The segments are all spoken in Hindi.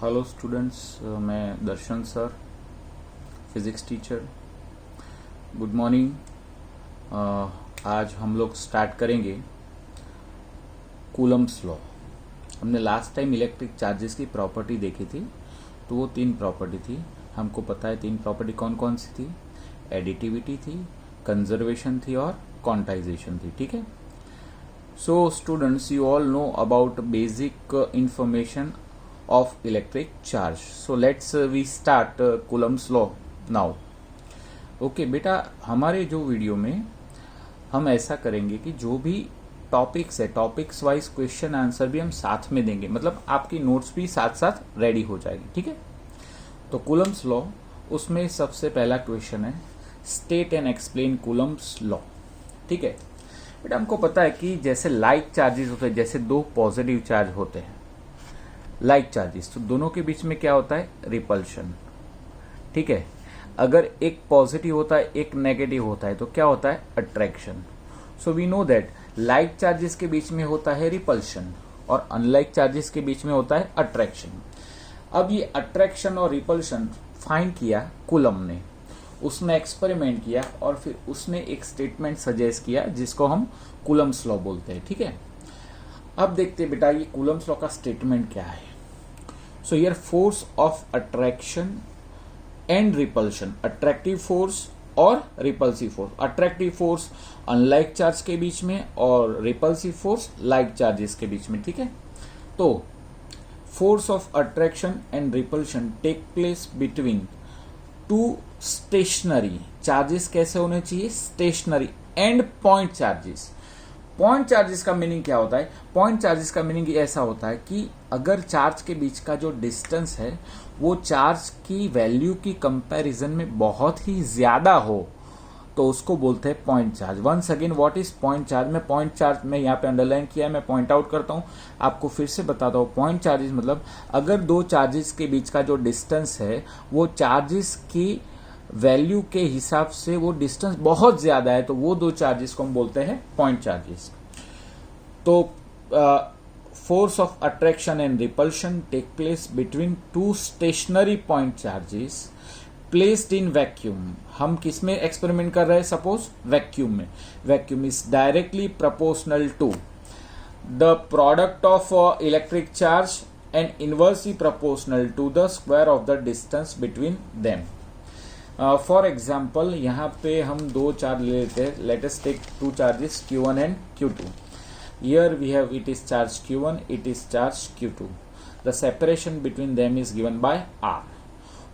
हेलो स्टूडेंट्स, मैं Darshan sir, physics teacher. Good morning. आज हम लोग स्टार्ट करेंगे कूलम्स लॉ। हमने लास्ट टाइम इलेक्ट्रिक चार्जेस की प्रॉपर्टी देखी थी, तो वो 3 प्रॉपर्टी थी। हमको पता है 3 प्रॉपर्टी कौन कौन सी थी। एडिटिविटी थी, कंजर्वेशन थी और क्वांटाइजेशन थी। ठीक है। So students, you all know about basic information of electric charge. So let's we start Coulomb's law now. Okay बेटा, हमारे जो वीडियो में हम ऐसा करेंगे कि जो भी टॉपिक्स है, टॉपिक्स वाइज क्वेश्चन आंसर भी हम साथ में देंगे, मतलब आपकी नोट्स भी साथ साथ रेडी हो जाएगी। ठीक है। तो कूलम्स लॉ, उसमें सबसे पहला क्वेश्चन है state and explain Coulomb's law. ठीक है बेटा, हमको पता है कि जैसे लाइक चार्जेस होते हैं, जैसे 2 पॉजिटिव चार्ज होते हैं लाइक चार्जेस, तो दोनों के बीच में क्या होता है? रिपल्शन। ठीक है। अगर एक पॉजिटिव होता है, एक नेगेटिव होता है, तो क्या होता है? Attraction. So we know that like charges के बीच में होता है रिपल्शन और अनलाइक चार्जेस के बीच में होता है अट्रैक्शन। अब ये अट्रैक्शन और रिपल्शन फाइंड किया कूलम ने, उसने एक्सपेरिमेंट किया और फिर उसने एक स्टेटमेंट सजेस्ट किया जिसको हम कूलम्स लॉ बोलते हैं। ठीक है। अब देखते हैं बेटा, ये कूलम्स लॉ का स्टेटमेंट क्या है। So here force of attraction and repulsion, attractive force और repulsive force. Attractive force unlike charge के बीच में और रिपल्सिव फोर्स लाइक चार्जेस के बीच में। ठीक है। तो force of attraction and repulsion take place between 2 stationary charges. कैसे होने चाहिए? Stationary and point charges. Point charges का मीनिंग क्या होता है? पॉइंट चार्जेस का मीनिंग ऐसा होता है कि अगर चार्ज के बीच का जो डिस्टेंस है वो चार्ज की वैल्यू की कंपैरिजन में बहुत ही ज्यादा हो, तो उसको बोलते हैं point charge. Once again, what is point charge? मैं पॉइंट चार्ज में यहाँ पे अंडरलाइन किया है, मैं पॉइंट आउट करता हूँ, आपको फिर से बताता हूँ। पॉइंट चार्जेस मतलब अगर 2 चार्जेस के बीच का जो डिस्टेंस है वो चार्जेस की वैल्यू के हिसाब से वो डिस्टेंस बहुत ज्यादा है, तो वो 2 चार्जेस को हम बोलते हैं पॉइंट चार्जेस। तो force of attraction and repulsion take place between 2 stationary point charges placed in vacuum. हम किस में एक्सपेरिमेंट कर रहे हैं? सपोज वैक्यूम में। Vacuum is directly proportional to the product of electric charge and inversely proportional to the square of the distance between them. For example, यहाँ पे हम 2 चार्ज ले लेते हैं। Let us take 2 charges Q1 and Q2. Here we have it is charge Q1, it is charge Q2. The separation between them is given by R.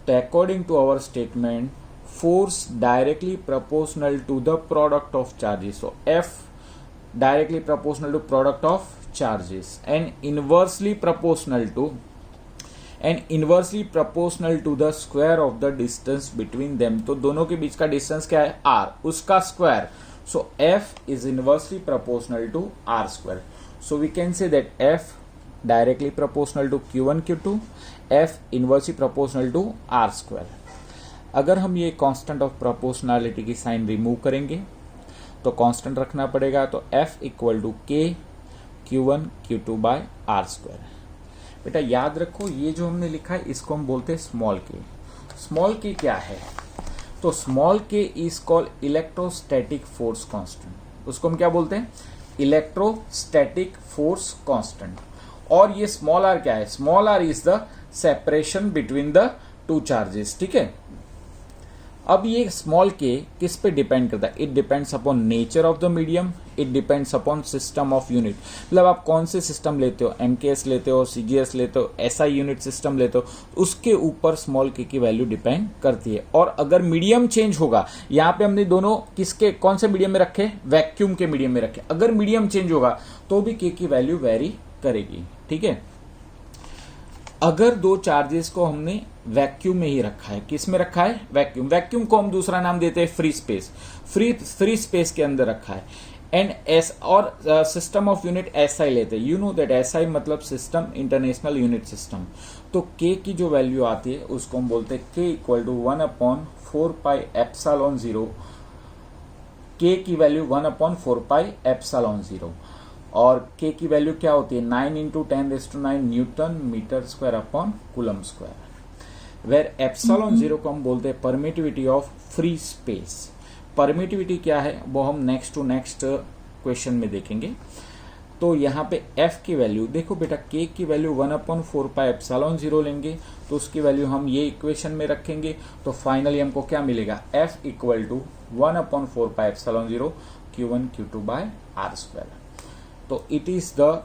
So according to our statement, force directly proportional to the product of charges. So F directly proportional to product of charges and inversely proportional to the square of the distance between them. तो दोनों के बीच का डिस्टेंस क्या है? R, उसका square. So F is inversely proportional to R square. So we can say that F directly proportional to Q1 Q2, F inversely proportional to R square. अगर हम ये कांस्टेंट ऑफ प्रोपोर्शनैलिटी की साइन रिमूव करेंगे तो कांस्टेंट रखना पड़ेगा, तो F equal to K Q1 Q2 by R square. बेटा याद रखो, ये जो हमने लिखा है इसको हम बोलते हैं स्मॉल के। स्मॉल के क्या है? तो small K is called electrostatic force constant. उसको हम क्या बोलते हैं? Electrostatic force constant. और ये स्मॉल आर क्या है? Small R is the separation between the 2 charges. ठीक है। अब ये स्मॉल के किस पे डिपेंड करता है? It depends upon nature of the medium, it depends upon system of unit. मतलब आप कौन से सिस्टम लेते हो, MKS लेते हो, CGS लेते हो, SI यूनिट सिस्टम लेते हो, उसके ऊपर स्मॉल के की वैल्यू डिपेंड करती है। और अगर मीडियम चेंज होगा, यहाँ पे हमने दोनों किसके कौन से मीडियम में रखे? वैक्यूम के मीडियम में रखे। अगर मीडियम चेंज होगा तो भी के की वैल्यू वेरी करेगी। ठीक है। अगर 2 चार्जेस को हमने वैक्यूम में ही रखा है, किस में रखा है? वैक्यूम। वैक्यूम को हम दूसरा नाम देते हैं फ्री स्पेस। फ्री स्पेस के अंदर रखा है एंड एस और सिस्टम ऑफ यूनिट SI लेते हैं। यू नो दैट SI मतलब सिस्टम इंटरनेशनल यूनिट सिस्टम। तो K की जो वैल्यू आती है उसको हम बोलते हैं K इक्वल टू 1/4πε0। K की वैल्यू 1/4πε0। और के की वैल्यू क्या होती है 9 into 10⁻⁹ newton metre square upon coulomb square. Where epsilon zero को हम बोलते हैं permittivity of free space. Permittivity क्या है वो हम नेक्स्ट टू नेक्स्ट क्वेश्चन में देखेंगे। तो यहाँ पे f की वैल्यू देखो बेटा, k की वैल्यू 1/4πε0 लेंगे तो उसकी वैल्यू हम ये इक्वेशन में रखेंगे तो फाइनली हमको क्या मिलेगा f equal to 1/4πε0 q1 q2 by r square. तो it is the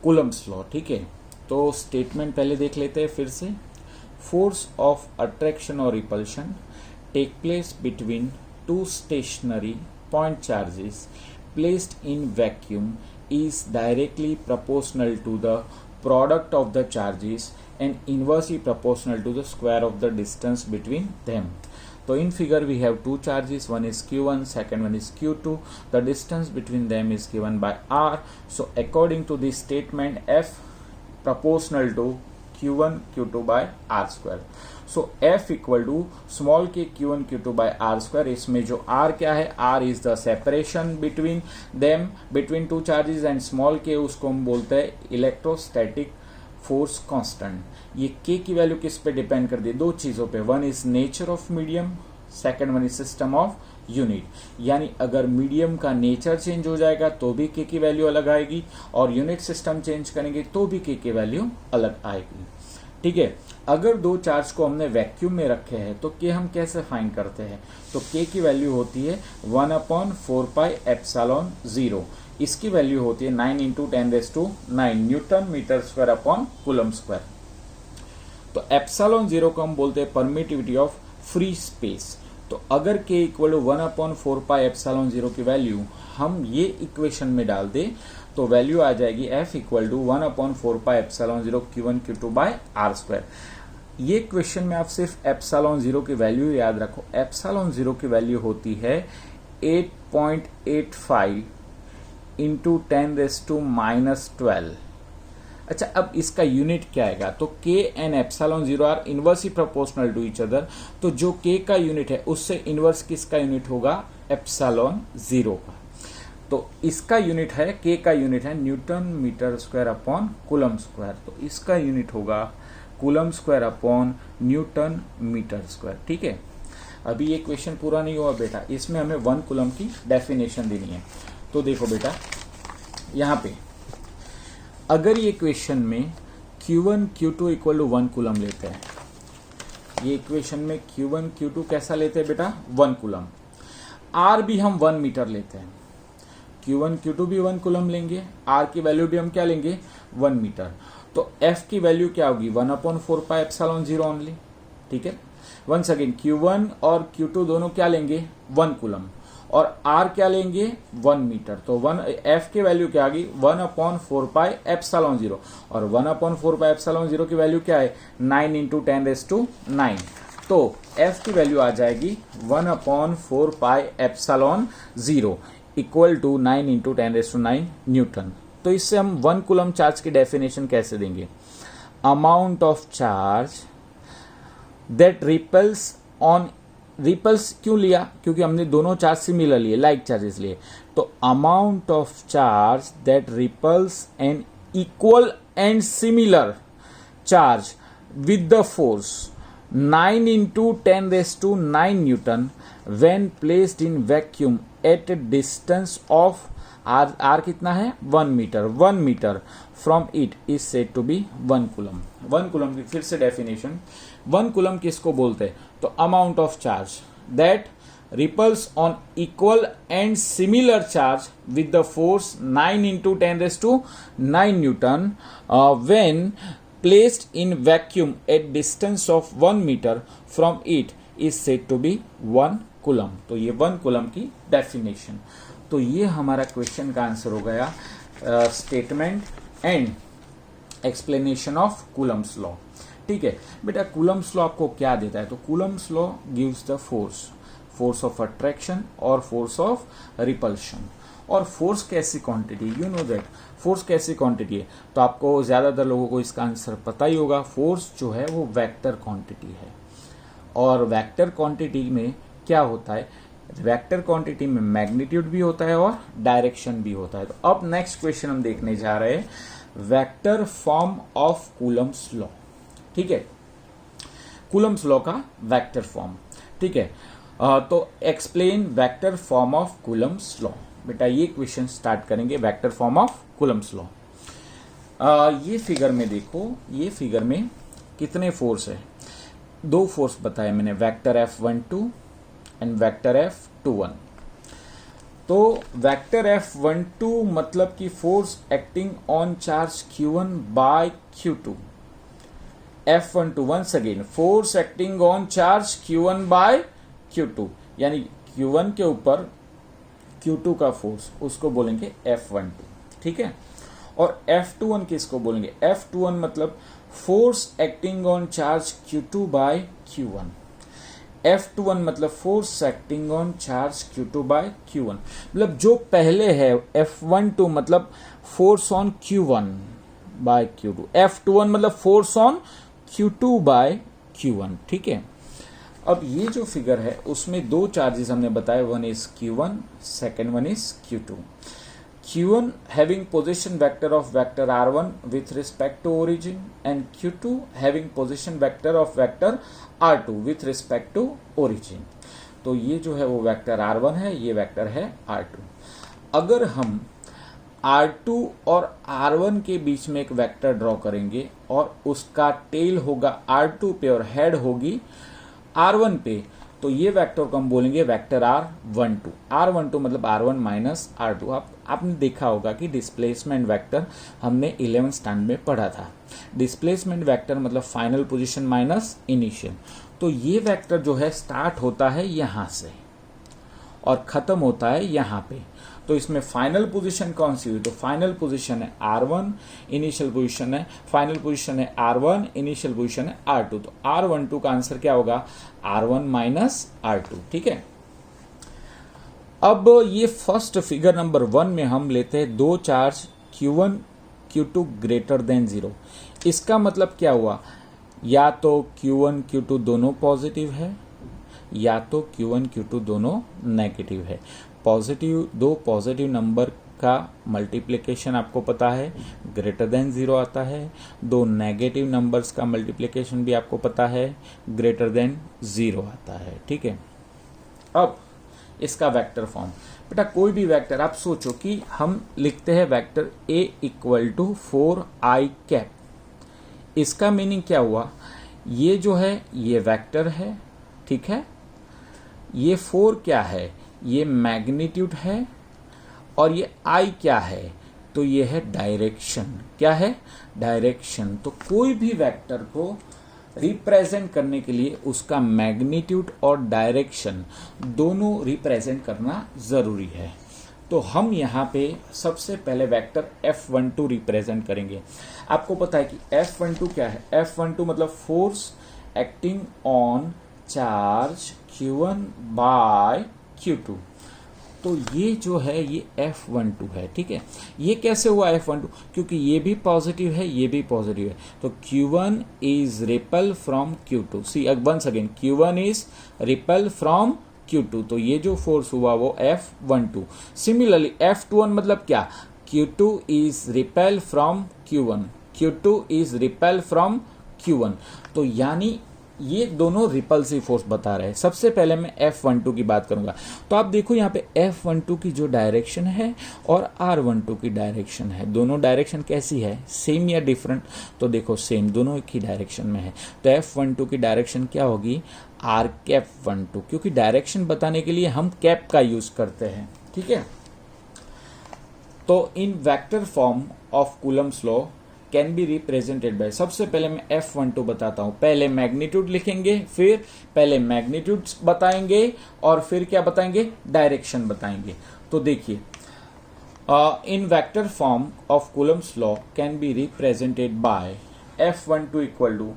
Coulomb's law. ठीक है, तो स्टेटमेंट पहले देख लेते हैं फिर से। फोर्स ऑफ अट्रैक्शन और repulsion take place between two stationary point charges placed in vacuum is directly proportional to the product of the charges and inversely proportional to the square of the distance between them. So in figure we have two charges, one is q1, second one is q2. The distance between them is given by r. So according to this statement, f proportional to q1 q2 by r square. So f equal to small K q1 q2 by r square. इसमें जो r क्या है, r is the separation between them, between two charges, and small के उसको हम बोलते हैं इलेक्ट्रोस्टैटिक फोर्स कांस्टेंट। ये k की वैल्यू किस पे डिपेंड कर दी, दो चीजों पे, one is nature of medium, second one is system of unit. यानी अगर मीडियम का नेचर चेंज हो जाएगा तो भी k की वैल्यू अलग आएगी, और यूनिट सिस्टम चेंज करेंगे तो भी k की वैल्यू अलग आएगी। ठीक है, अगर दो चार्ज को हमने वैक्यूम में रखे हैं तो k हम कैसे फाइंड करते हैं, तो k की वैल्यू होती है 1/4πε0। इसकी वैल्यू होती है 9 into 10⁹ newton metre square upon coulomb square. तो एप्सिलॉन जीरो को हम बोलते हैं परमिटिविटी ऑफ फ्री स्पेस। तो अगर k इक्वल टू 1/4πε0 की वैल्यू हम ये इक्वेशन में डाल दे तो वैल्यू आ जाएगी f equal to 1/4πε0 q1 q2 by r square. ये क्वेश्चन में आप सिर्फ एप्सिलॉन जीरो की वैल्यू याद रखो। एप्सिलॉन जीरो की वैल्यू होती है 8.85 इंटू 10⁻⁻12। अच्छा, अब इसका यूनिट क्या आएगा, तो k and epsilon zero are inversely proportional to each other. तो जो k का यूनिट है उससे इनवर्स किसका यूनिट होगा, एप्सिलॉन जीरो का। तो इसका यूनिट है, k का यूनिट है newton metre square upon coulomb square. तो इसका यूनिट होगा coulomb square upon newton metre square. ठीक है, अभी ये क्वेश्चन पूरा नहीं हुआ बेटा, इसमें हमें 1 कूलम की डेफिनेशन देनी है। तो देखो बेटा, यहाँ पे अगर ये क्वेश्चन में q1 q2 equal to 1 coulomb लेते हैं, ये इक्वेशन में q1 q2 कैसा लेते हैं बेटा, 1 कूलम। r भी हम 1 मीटर लेते हैं, q1 q2 भी 1 कूलम लेंगे, r की वैल्यू भी हम क्या लेंगे, 1 मीटर। तो f की वैल्यू क्या होगी, 1/4πε0 ओनली। ठीक है, वंस अगेन q1 और q2 दोनों क्या लेंगे, 1 कूलम, और r क्या लेंगे, 1 मीटर। तो f की वैल्यू क्या आ गई, 1/4πε0, और 1/4πε0 की वैल्यू क्या है, 9 इंटू 10⁻⁹। तो f की वैल्यू आ जाएगी 1/4πε0 इक्वल टू 9 इंटू 10⁻⁹ न्यूटन। तो इससे हम 1 कूलम चार्ज की डेफिनेशन कैसे देंगे, amount of charge that repels on, repels क्यों लिया, क्योंकि हमने दोनों चार्ज सिमिलर लिए, लाइक चार्जेस लिए। तो amount of charge that repels an equal and similar charge with the force 9 into 10⁻⁹ newton when placed in vacuum at distance of r कितना है, 1 metre. 1 metre from it is said to be 1 coulomb. 1 coulomb की फिर से डेफिनेशन, 1 कूलम किसको बोलते हैं, तो amount of charge that repels on equal and similar charge with the force 9 into 10⁻⁹ newton when placed in vacuum at distance of 1 metre from it is said to be 1 coulomb. तो ये 1 कूलम की डेफिनेशन। तो ये हमारा क्वेश्चन का आंसर हो गया, statement and explanation of Coulomb's law. ठीक है बेटा, कूलम्स लॉ आपको क्या देता है, तो Coulomb's law gives the force of attraction और फोर्स ऑफ रिपल्शन। और फोर्स कैसी quantity, you know that force कैसी क्वांटिटी है, तो आपको ज्यादातर लोगों को इसका आंसर पता ही होगा। फोर्स जो है वो वेक्टर क्वांटिटी है, और वेक्टर क्वांटिटी में क्या होता है वेक्टर क्वांटिटी में मैग्नीट्यूड भी होता है और डायरेक्शन भी होता है। तो अब नेक्स्ट क्वेश्चन हम देखने जा रहे हैं vector form of Coulomb's law. ठीक है, कूलम्स लॉ का वेक्टर फॉर्म। ठीक है, तो explain vector form of Coulomb's law. बेटा ये क्वेश्चन स्टार्ट करेंगे vector form of Coulomb's law. ये फिगर में देखो, ये फिगर में कितने फोर्स है? दो फोर्स बताए मैंने, vector F12 and vector F21। तो वेक्टर F12 मतलब कि force acting on charge Q1 by Q2। F12 once again force acting on charge Q1 by Q2, यानी Q1 के ऊपर Q2 का फोर्स, उसको बोलेंगे F12। ठीक है, और F21 किसको बोलेंगे? F21 मतलब force acting on charge Q2 by Q1। F21 मतलब force acting on charge Q2 by Q1, मतलब जो पहले है F12 मतलब force on Q1 by Q2, F21 मतलब force on Q2 by Q1। ठीक है, अब ये जो फिगर है उसमें दो चार्जेस हमने बताए, one is Q1, second one is Q2। Q1 having position vector of vector R1 with respect to origin and Q2 having position vector of vector R2 with respect to origin। तो ये जो है वो वेक्टर R1 है, ये वेक्टर है R2। अगर हम R2 और R1 के बीच में एक वेक्टर ड्रॉ करेंगे और उसका टेल होगा R2 पे और हेड होगी R1 पे, तो ये वेक्टर को हम बोलेंगे वेक्टर R12। R12 मतलब R1 माइनस R2। आपने देखा होगा कि डिस्प्लेसमेंट वेक्टर हमने 11th स्टैंडर्ड में पढ़ा था। डिस्प्लेसमेंट वेक्टर मतलब फाइनल पोजीशन माइनस इनिशियल। तो ये वेक्टर जो है स्टार्ट होता है यहाँ से और खत्म होता है यहाँ पे। तो इसमें फाइनल पोजीशन कौन सी हुई? तो फाइनल पोजीशन है R1, इनिशियल पोजीशन है, फाइनल पोजीशन है R1, इनिशियल पोजीशन है R2। तो R12 का आंसर क्या होगा? R1 minus R2। ठीक है, अब ये फर्स्ट फिगर नंबर 1 में हम लेते हैं दो charge Q1 Q2 greater than 0। इसका मतलब क्या हुआ? या तो Q1 Q2 दोनों पॉजिटिव है या तो Q1 Q2 दोनों नेगेटिव है। पॉजिटिव, दो पॉजिटिव नंबर का मल्टीप्लिकेशन आपको पता है ग्रेटर देन 0 आता है, दो नेगेटिव नंबर्स का मल्टीप्लिकेशन भी आपको पता है ग्रेटर देन 0 आता है। ठीक है, अब इसका वेक्टर फॉर्म, बेटा कोई भी वेक्टर आप सोचो कि हम लिखते हैं vector A equal to 4i cap. इसका मीनिंग क्या हुआ? ये जो है ये वेक्टर है, ठीक है, ये 4 क्या है? ये मैग्नीट्यूड है, और ये I क्या है? तो ये है डायरेक्शन। क्या है? डायरेक्शन। तो कोई भी वेक्टर को रिप्रेजेंट करने के लिए उसका मैग्नीट्यूड और डायरेक्शन दोनों रिप्रेजेंट करना जरूरी है। तो हम यहाँ पे सबसे पहले वेक्टर F12 रिप्रेजेंट करेंगे। आपको पता है कि F12 क्या है? F12 मतलब force acting on charge Q1 by Q2। तो ये जो है ये F12 है। ठीक है, ये कैसे हुआ F12? क्योंकि ये भी पॉजिटिव है, ये भी पॉजिटिव है। तो Q1 is repel from Q2। See once again Q1 is repel from Q2। तो ये जो फोर्स हुआ वो F12। सिमिलरली F21 मतलब क्या? Q2 is repel from Q1, Q2 is repel from Q1। तो यानी ये दोनों रिपल्सिव फोर्स बता रहे हैं। सबसे पहले मैं F12 की बात करूंगा। तो आप देखो यहाँ पे F12 की जो डायरेक्शन है और R12 की डायरेक्शन है, दोनों डायरेक्शन कैसी है? सेम या डिफरेंट? तो देखो सेम, दोनों एक ही डायरेक्शन में है। तो F12 की डायरेक्शन क्या होगी? R कैप 12, क्योंकि डायरेक्शन बताने के लिए हम कैप का यूज करते हैं। ठीक है, तो इन vector form of Coulomb's law can be represented bye, सबसे पहले मैं F12 बताता हूं। पहले मैग्नीट्यूड लिखेंगे, फिर पहले मैग्नीट्यूड बताएंगे और फिर क्या बताएंगे? डायरेक्शन बताएंगे। तो देखिए, in vector form of Coulomb's law can be represented by F12 equal to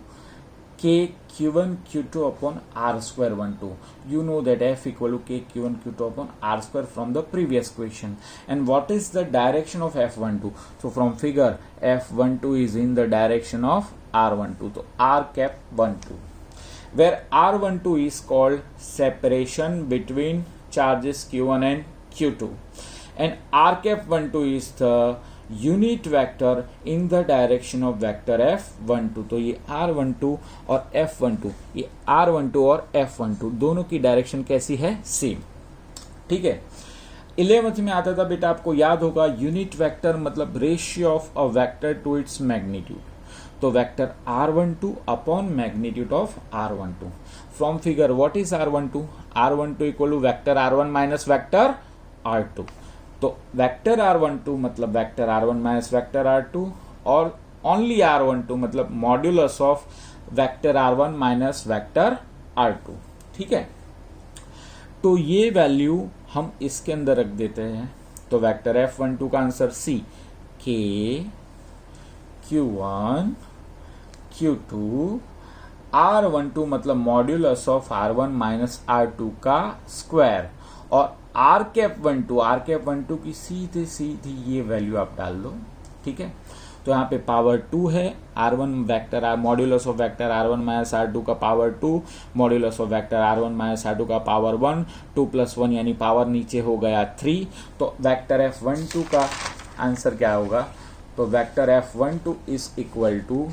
K Q1 Q2 upon R square 12. You know that F equal to K Q1 Q2 upon R square from the previous question. And what is the direction of F12? So from figure, F12 is in the direction of R12. So R cap 12. Where R12 is called separation between charges Q1 and Q2, and r cap 12 is the unit vector in the direction of vector F12। तो ये R12 और F12, ये R12 और F12 दोनों की डायरेक्शन कैसी है? सेम। ठीक है। 11th में आता था बेटा, आपको याद होगा, यूनिट वेक्टर मतलब ratio of a vector to its magnitude. तो vector R12 upon magnitude of R12। From figure what is R12? R12 equal to vector R1 minus vector R2। तो वेक्टर R12 मतलब vector R1 minus vector R2, और ओनली R12 मतलब modulus of vector R1 minus vector R2। ठीक है। तो ये वैल्यू हम इसके अंदर रख देते हैं। तो वेक्टर F12 का answer C, K Q1 Q2, R12 मतलब modulus of R1 minus R2 का स्क्वायर, और R कैप 12 की सीधे सीधी ये वैल्यू आप डाल दो। ठीक है। तो यहाँ पे पावर 2 है, R1 vector R modulus of vector R1 minus R2 का power 2, modulus of vector R1 minus R2 का पावर 1, 2 + 1 यानी पावर नीचे हो गया 3। तो वेक्टर F12 का आंसर क्या होगा? तो vector F12 is equal to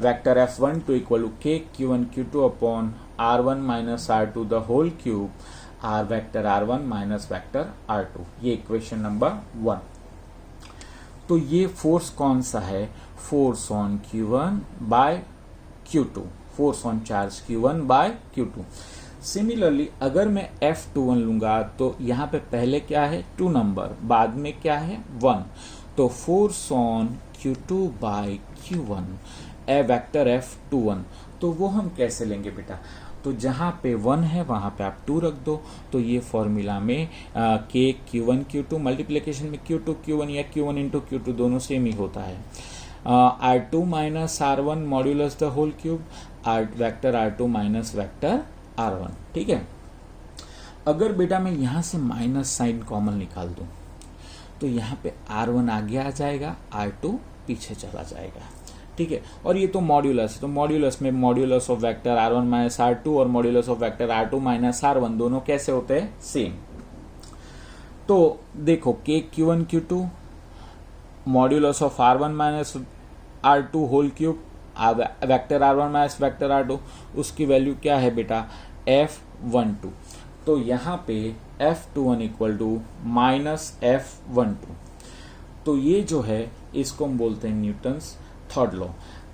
vector F12 equal to K Q1 Q2 upon R1 minus R2 the whole cube, R vector R1 minus vector R2। ये इक्वेशन नंबर 1। तो ये फोर्स कौन सा है? Force on Q1 by Q2, force on charge Q1 by Q2। Similarly अगर मैं F21 लूंगा तो यहाँ पे पहले क्या है? 2 नंबर, बाद में क्या है? 1। तो force on Q2 by Q1 a vector F21। तो वो हम कैसे लेंगे बेटा? तो जहाँ पे 1 है वहाँ पे आप 2 रख दो। तो ये फॉर्मूला में K Q1 Q2 मल्टीप्लिकेशन में Q2 Q1 या Q1 इंटू Q2 दोनों सेम ही होता है। R2 minus R1 modulus the whole cube, vector R2 minus vector R1। ठीक है। अगर बेटा मैं यहाँ से माइनस साइन कॉमन निकाल दूँ तो यहाँ पे R1 आगे आ जाएगा, R2 पीछे चला जाएगा। ठीक है। और ये तो मॉड्यूलस है, तो मॉड्यूलस में modulus of vector R1 minus R2 और modulus of vector R2 minus R1 दोनों कैसे होते हैं? सेम। तो देखो K Q1 Q2 modulus of R1 minus R2 whole cube, vector R1 minus vector R2, उसकी वैल्यू क्या है बेटा? F12। तो यहाँ पे F21 equal to minus F12। तो ये जो है इसको हम बोलते हैं न्यूटन्स थर्ड लॉ।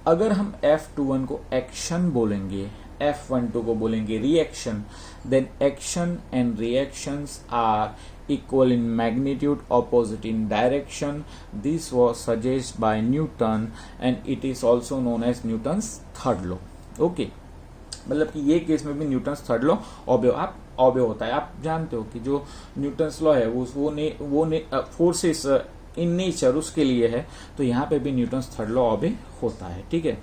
अगर हम F21 को एक्शन बोलेंगे, F12 को बोलेंगे reaction, then action and reactions are equal in magnitude, opposite in direction. This was suggested by Newton and it is also known as Newton's third law. Okay, मतलब कि ये केस में भी न्यूटन्स थर्ड लॉ ऑब्यो होता है। आप जानते हो कि जो न्यूटन्स लॉ है वो फोर्सेस इन नेचर उसके लिए है, तो यहाँ पे भी न्यूटन्स थर्ड लॉ ऑब्यो होता है। ठीक है।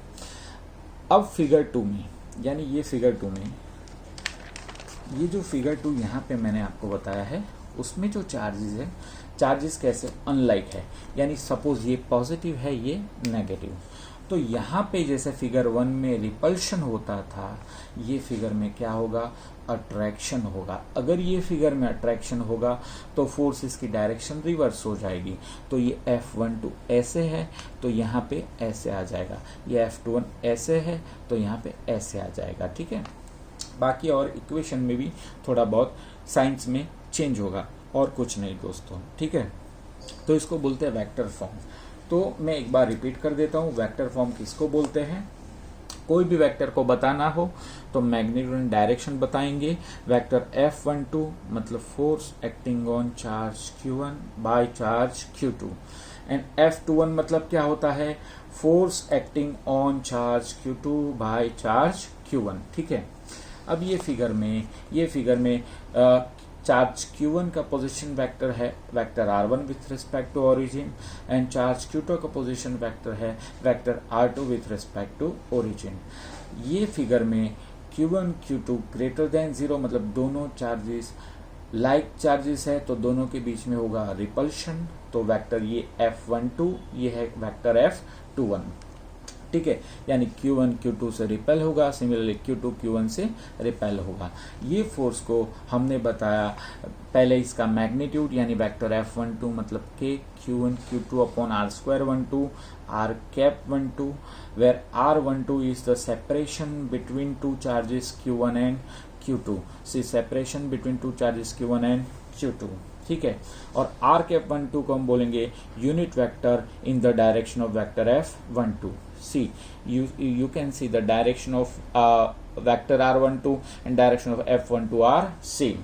अब फिगर 2 में, यानी ये फिगर 2 में, ये जो फिगर 2 यहाँ पे मैंने आपको बताया है, उसमें जो चार्जेस है, चार्जेस कैसे अनलाइक है, यानी सपोज ये पॉजिटिव है, ये नेगेटिव। तो यहाँ पे जैसे फिगर 1 में रिपल्शन होता था, ये फिगर में क्या होगा? अट्रैक्शन होगा। अगर ये फिगर में अट्रैक्शन होगा तो फोर्सेस की डायरेक्शन रिवर्स हो जाएगी। तो ये F12 ऐसे है तो यहाँ पे ऐसे आ जाएगा, ये F21 ऐसे है तो यहाँ पे ऐसे आ जाएगा। ठीक है। बाकी और इक्वेशन में भी थोड़ा बहुत साइंस में चेंज होगा, और कुछ नहीं दोस्तों। ठीक है। तो इसको बोलते हैं वेक्टर फॉर्म। तो मैं एक बार रिपीट कर देता हूँ, वेक्टर फॉर्म किसको बोलते हैं? कोई भी वेक्टर को बताना हो तो मैग्नीट्यूड एंड डायरेक्शन बताएंगे। वेक्टर F12 मतलब force acting on charge Q1 by charge Q2, and F21 मतलब क्या होता है? Force acting on charge Q2 by charge Q1। ठीक है। अब ये फिगर में चार्ज Q1 का पोजीशन वेक्टर है vector R1 with respect to origin, and charge Q2 का पोजीशन वेक्टर है vector R2 with respect to origin. ये फिगर में Q1 Q2 ग्रेटर देन 0 मतलब दोनों चार्जेस लाइक चार्जेस है, तो दोनों के बीच में होगा रिपल्शन। तो वेक्टर ये F12, ये है वेक्टर F21। ठीक है, यानी Q1 Q2 से रिपेल होगा, सिमिलरली Q2 Q1 से रिपेल होगा। ये फोर्स को हमने बताया पहले, इसका मैग्नीट्यूड यानी वेक्टर F12 मतलब K Q1 Q2 upon R²12 R cap 12, where R12 is the separation between two charges Q1 and Q2। See, separation between two charges Q1 and Q2, ठीक है। और R cap 12 को हम बोलेंगे unit vector in the direction of vector F12। See, you can see the direction of vector R12 and direction of F12 are same।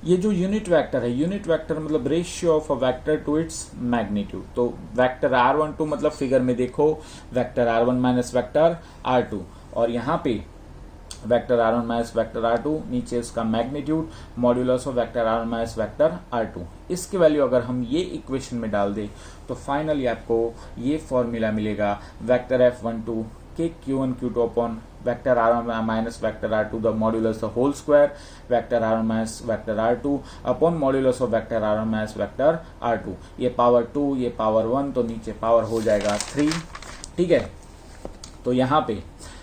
ये जो यूनिट वेक्टर है, यूनिट वेक्टर मतलब ratio of a vector to its magnitude. तो वेक्टर R12 मतलब फिगर में देखो vector R1 minus vector R2, और यहाँ पे vector R1 minus vector R2, नीचे उसका magnitude modulus of vector R1 minus vector R2। इसकी वैल्यू अगर हम ये इक्वेशन में डाल दें तो फाइनली आपको ये फॉर्मूला मिलेगा वेक्टर F12 के Q1 Q2 upon vector R1 minus vector R2 the modulus the whole square vector R1 minus vector R2 upon modulus of vector R1 minus vector R2। ये पावर 2, ये पावर 1, तो नीचे पावर हो जाएगा 3, ठीक है। तो यहाँ पे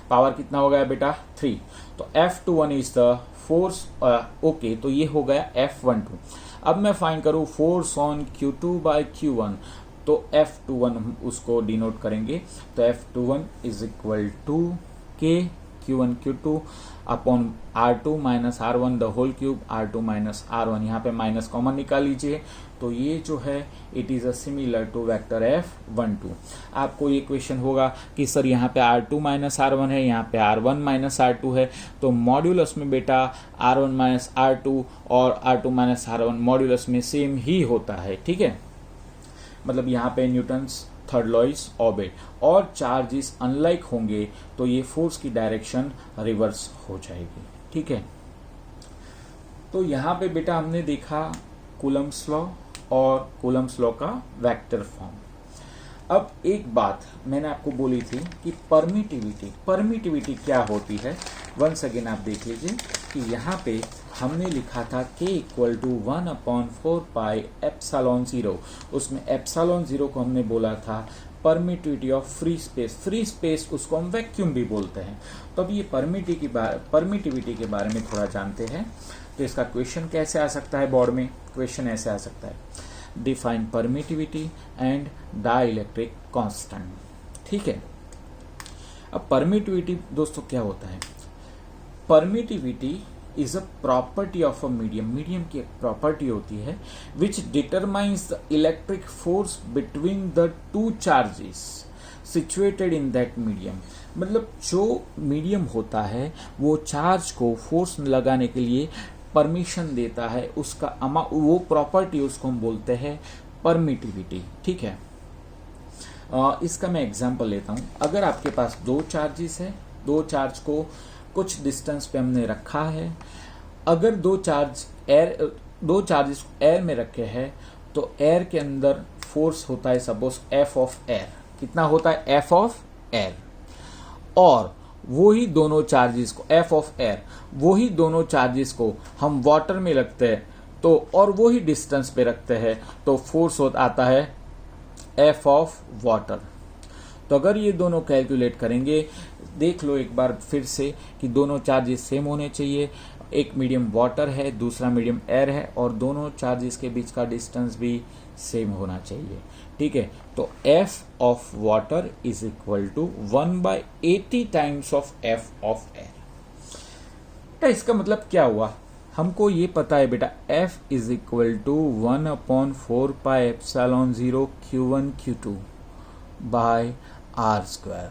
पावर कितना हो गया बेटा 3। तो F21 is the force, okay, तो ये हो गया F12। अब मैं फाइंड करूँ force on Q2 by Q1, तो F21 हम उसको डिनोट करेंगे। तो F21 is equal to K Q1 Q2 upon R2 minus R1 the whole cube R2 minus R1, यहाँ पे माइनस कॉमन निकाल लीजिए। तो ये जो है it is a similar to vector F12। आपको ये क्वेश्चन होगा कि सर यहाँ पे R2 माइनस R1 है, यहाँ पे R1 माइनस R2 है, तो मॉड्यूलस में बेटा R1 माइनस R2 और R2 माइनस R1 मॉड्यूलस में सेम ही होता है, ठीक है। मतलब यहाँ पे Newton's third law is obeyed, और चार्जेस अनलाइक होंगे तो ये फोर्स की डायरेक्शन रिवर्स हो जाएगी, ठीक है। तो यहाँ पे बेटा हमने देखा कूलम्ब्स लॉ और कूलम्ब्स लॉ का वेक्टर फॉर्म। अब एक बात मैंने आपको बोली थी कि परमिटिविटी क्या होती है। वंस अगेन आप देख लीजिए कि यहाँ पे हमने लिखा था K इक्वल टू 1/4πε0। उसमें ε0 को हमने बोला था परमिटिविटी ऑफ फ्री स्पेस उसको हम वैक्यूम भी बोलते हैं। तो अब ये परमिटिविटी के बारे में थोड़ा जानते हैं। तो इसका क्वेश्चन कैसे आ सकता है बोर्ड में? क्वेश्चन ऐसे आ सकता है, define permittivity and dielectric constant, ठीक है। अब परमिटिविटी दोस्तों क्या होता है? Permittivity is a property of a medium की एक प्रॉपर्टी होती है विच determines the electric force between the two charges situated in that medium. मतलब जो मीडियम होता है वो चार्ज को फोर्स लगाने के लिए परमिशन देता है, उसका वो प्रॉपर्टी उसको हम बोलते हैं परमिटिविटी, ठीक है। इसका मैं एग्जांपल लेता हूं। अगर आपके पास दो चार्जेस है, दो चार्ज को कुछ डिस्टेंस पे हमने रखा है, अगर दो चार्जेस को एयर में रखे हैं तो एयर के अंदर फोर्स होता है सपोज F ऑफ एयर। कितना होता है? F of air. और वही दोनों चार्जेस को F ऑफ एयर, वही दोनों चार्जेस को हम वाटर में रखते हैं तो और वही डिस्टेंस पे रखते हैं तो फोर्स आता है F ऑफ वाटर। तो अगर ये दोनों कैलकुलेट करेंगे, देख लो एक बार फिर से कि दोनों चार्जेस सेम होने चाहिए। एक मीडियम वाटर है, दूसरा मीडियम एयर है, और दोनों चार्जेस के बीच का डिस्टेंस भी सेम होना चाहिए, ठीक है। तो F of water is equal to 1/80 times of F of air. तो इसका मतलब क्या हुआ? हमको ये पता है बेटा F is equal to 1/4πε0 Q1 Q2 by R²।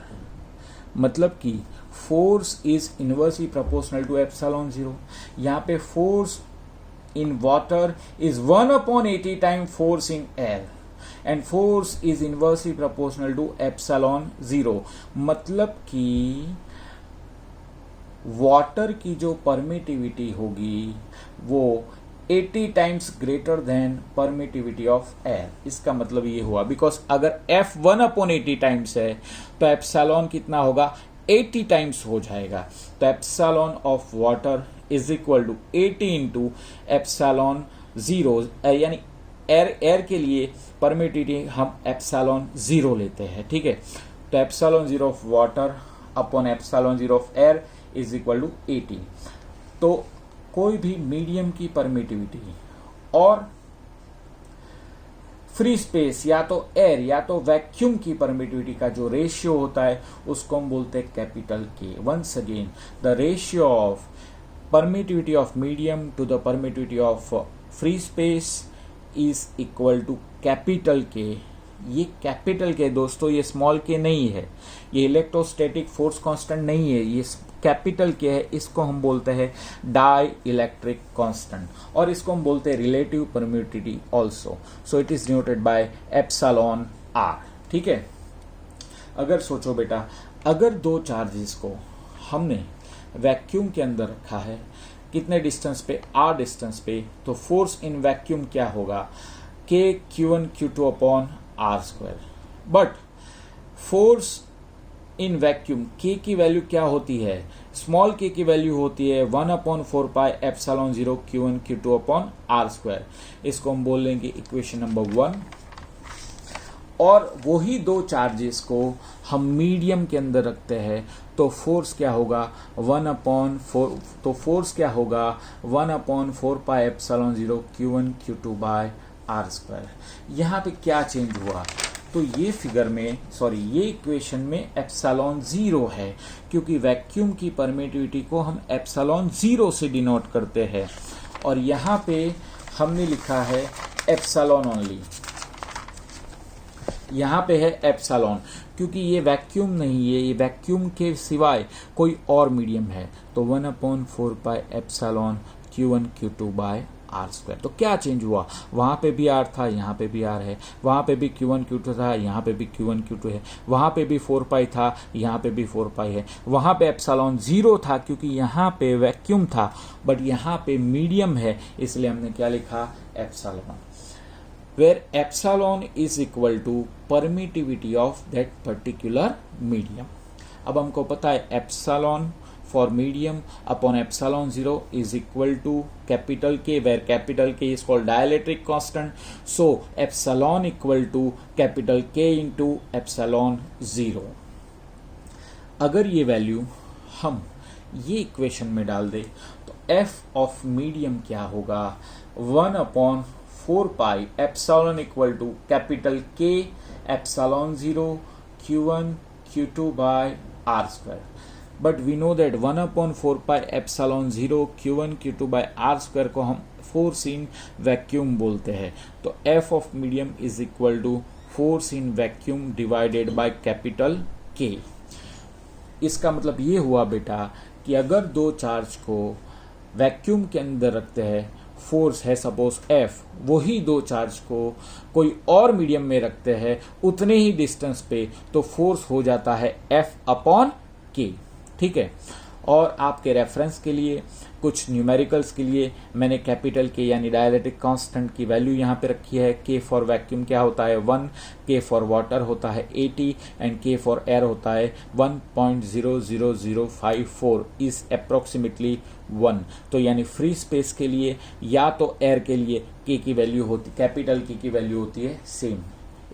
मतलब कि force is inversely proportional to ε0। यहाँ पे force in water is 1/80 time force in air and force is inversely proportional to ε0। मतलब कि वाटर की जो परमिटिविटी होगी वो 80 times greater than permittivity of air. इसका मतलब ये हुआ बिकॉज अगर F 1/80 टाइम्स है तो एप्सिलॉन कितना होगा? 80 टाइम्स हो जाएगा। तो epsilon of water is equal to 80 into epsilon 0, यानी एयर के लिए परमिटिविटी हम एप्सिलॉन 0 लेते हैं, ठीक है। तो epsilon 0 of water upon epsilon 0 of air is equal to 80। तो कोई भी मीडियम की परमिटिविटी और फ्री स्पेस या तो एयर या तो वैक्यूम की परमिटिविटी का जो रेशियो होता है उसको हम बोलते हैं capital K. Once again, the ratio of permittivity of medium to the permittivity of free space is equal to capital K। ये कैपिटल के दोस्तों, ये स्मॉल के नहीं है, ये इलेक्ट्रोस्टैटिक फोर्स कांस्टेंट नहीं है, ये कैपिटल के है। इसको हम बोलते हैं डाई इलेक्ट्रिक कांस्टेंट और इसको हम बोलते हैं relative permittivity also. So it is denoted by epsilon r. ठीक है, अगर सोचो बेटा, अगर दो चार्जेस को हमने वैक्यूम के अंदर रखा है, कितने डिस्टेंस पे, आर डिस्टेंस पे, तो फोर्स इन वैक्यूम क्या होगा, K Q1 Q2 upon r square. But force in vacuum K की वैल्यू क्या होती है, स्मॉल के की वैल्यू होती है 1/4 epsilon 0 Q1 Q2 upon r square. इसको हम बोल लेंगे इक्वेशन नंबर 1। और वही दो चार्जेस को हम मीडियम के अंदर रखते हैं तो फोर्स क्या होगा 1/4। तो फोर्स क्या होगा 1/4 epsilon 0 Q1 Q2 by r square. यहाँ पे क्या चेंज हुआ, तो ये फिगर में ये इक्वेशन में एप्सिलॉन 0 है, क्योंकि वैक्यूम की परमिटिविटी को हम एप्सिलॉन 0 से डिनोट करते हैं और यहाँ पे हमने लिखा है एप्सिलॉन ओनली। यहाँ पे है एप्सिलॉन, क्योंकि ये वैक्यूम नहीं है, ये वैक्यूम के सिवाय कोई और मीडियम है। तो 1/4 epsilon Q1 Q2 by r square. तो क्या चेंज हुआ, वहाँ पे भी आर था, यहाँ पे भी आर है, वहाँ पे भी Q1 Q2 था, यहाँ पे भी Q1 Q2 है, वहाँ पे भी 4 था, यहाँ पे भी 4 है, वहाँ पे एप्सिलॉन 0 था क्योंकि यहाँ पे वैक्यूम था, बट यहाँ पे मीडियम है, इसलिए हमने क्या लिखा epsilon, where epsilon is equal to permittivity of that particular medium। अब हमको पता है epsilon for medium upon epsilon 0 is equal to capital K, where capital K is called dielectric constant, so epsilon equal to capital K into epsilon 0। अगर ये वैल्यू हम ये इक्वेशन में डाल दे तो f of medium क्या होगा 1/4 epsilon equal to capital K epsilon 0 Q1 Q2 by r square. But we know that 1/4 epsilon 0 Q1 Q2 by r square को हम फोर्स इन वैक्यूम बोलते हैं। तो F of medium is equal to force in vacuum divided by capital K। इसका मतलब ये हुआ बेटा कि अगर दो चार्ज को वैक्यूम के अंदर रखते हैं, फोर्स है सपोज F, वही दो चार्ज को कोई और मीडियम में रखते हैं उतने ही डिस्टेंस पे, तो फोर्स हो जाता है F/K। ठीक है, और आपके रेफरेंस के लिए कुछ न्यूमेरिकल्स के लिए मैंने कैपिटल K यानी डाइलेक्ट्रिक कांस्टेंट की वैल्यू यहाँ पे रखी है। K फॉर वैक्यूम क्या होता है 1, K फॉर वाटर होता है 80 एंड K फॉर एयर होता है 1.00054 इज अप्रोक्सीमेटली 1। तो यानी फ्री स्पेस के लिए या तो एयर के लिए K की वैल्यू होती, कैपिटल K की वैल्यू होती है सेम।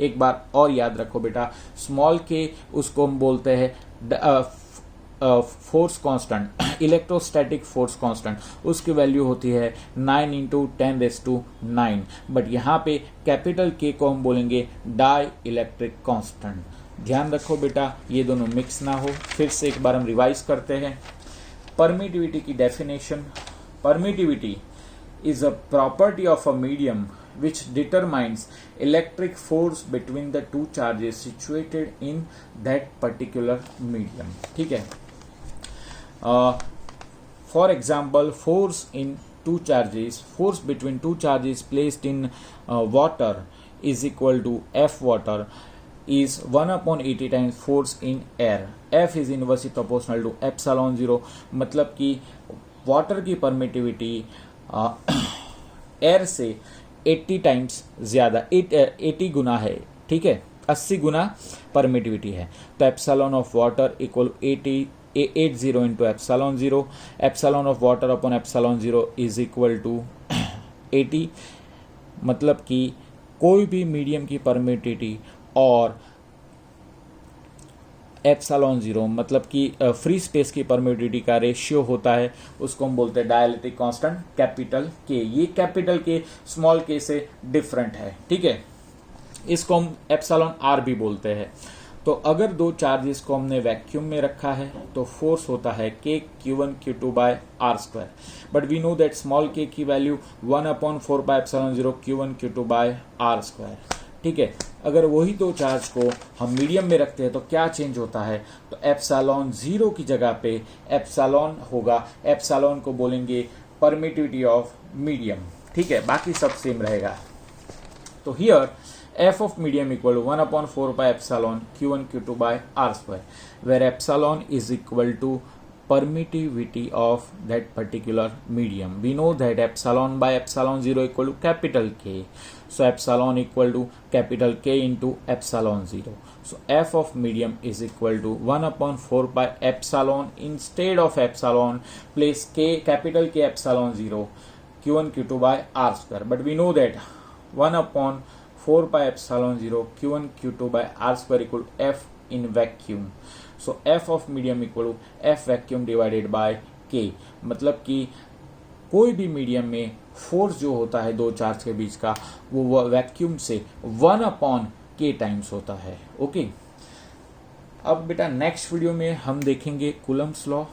एक बार और याद रखो बेटा, स्मॉल k उसको हम बोलते हैं force constant, electrostatic force constant, उसकी वैल्यू होती है 9 × 10⁹। बट यहाँ पे कैपिटल K को हम बोलेंगे डाई इलेक्ट्रिक कांस्टेंट। ध्यान रखो बेटा ये दोनों मिक्स ना हो। फिर से एक बार हम रिवाइज करते हैं परमिटिविटी की definition. Permittivity is a property of a medium which determines electric force between the two charges situated in that particular medium। ठीक है, for example force in two charges, force between two charges placed in water is equal to F water is 1/80 times force in air। F is inversely proportional to epsilon 0। मतलब कि वाटर की परमिटिविटी एयर से 80 टाइम्स ज़्यादा 80 गुना है। ठीक है, 80 गुना परमिटिविटी है। तो epsilon of water equal 80 into epsilon 0। Epsilon of water upon epsilon 0 is equal to 80। मतलब कि कोई भी मीडियम की परमिटिविटी और एप्सिलॉन जीरो मतलब कि फ्री स्पेस की परमिटिविटी का रेशियो होता है, उसको हम बोलते हैं डाइलेक्ट्रिक कांस्टेंट कैपिटल के। ये कैपिटल के स्मॉल के से डिफरेंट है, ठीक है। इसको हम एप्सिलॉन आर भी बोलते हैं। तो अगर दो चार्जेस को हमने वैक्यूम में रखा है तो फोर्स होता है K Q1 Q2 by r square, but we know that small K की value 1/4 by epsilon zero Q1 Q2 by r square, ठीक है। अगर वही दो चार्ज को हम मीडियम में रखते हैं तो क्या चेंज होता है, तो एप्सिलॉन जीरो की जगह पे एप्सिलॉन होगा, एप्सिलॉन को बोलेंगे परमिटिविटी ऑफ मीडियम, ठीक है, बाकी सब सेम रहेगा। तो here f of medium equal to 1/4 by epsilon Q1 Q2 by R square, where epsilon is equal to permittivity of that particular medium. We know that epsilon by epsilon 0 equal to capital K. So epsilon equal to capital K into epsilon 0. So f of medium is equal to 1/4 by epsilon, instead of epsilon place K capital K epsilon 0 Q1 Q2 by R square. But we know that 1/4 by epsilon 0 Q1 Q2 by R square equal to F in vacuum. So F of medium equal to F vacuum divided by K. मतलब कि कोई भी मीडियम में फोर्स जो होता है दो चार्ज के बीच का वो वैक्यूम से 1/K टाइम्स होता है, ओके। अब बेटा नेक्स्ट वीडियो में हम देखेंगे कूलम्स लॉ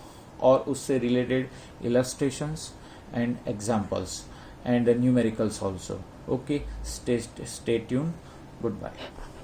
और उससे related illustrations and examples and the numericals also. Okay, stay tuned. Goodbye.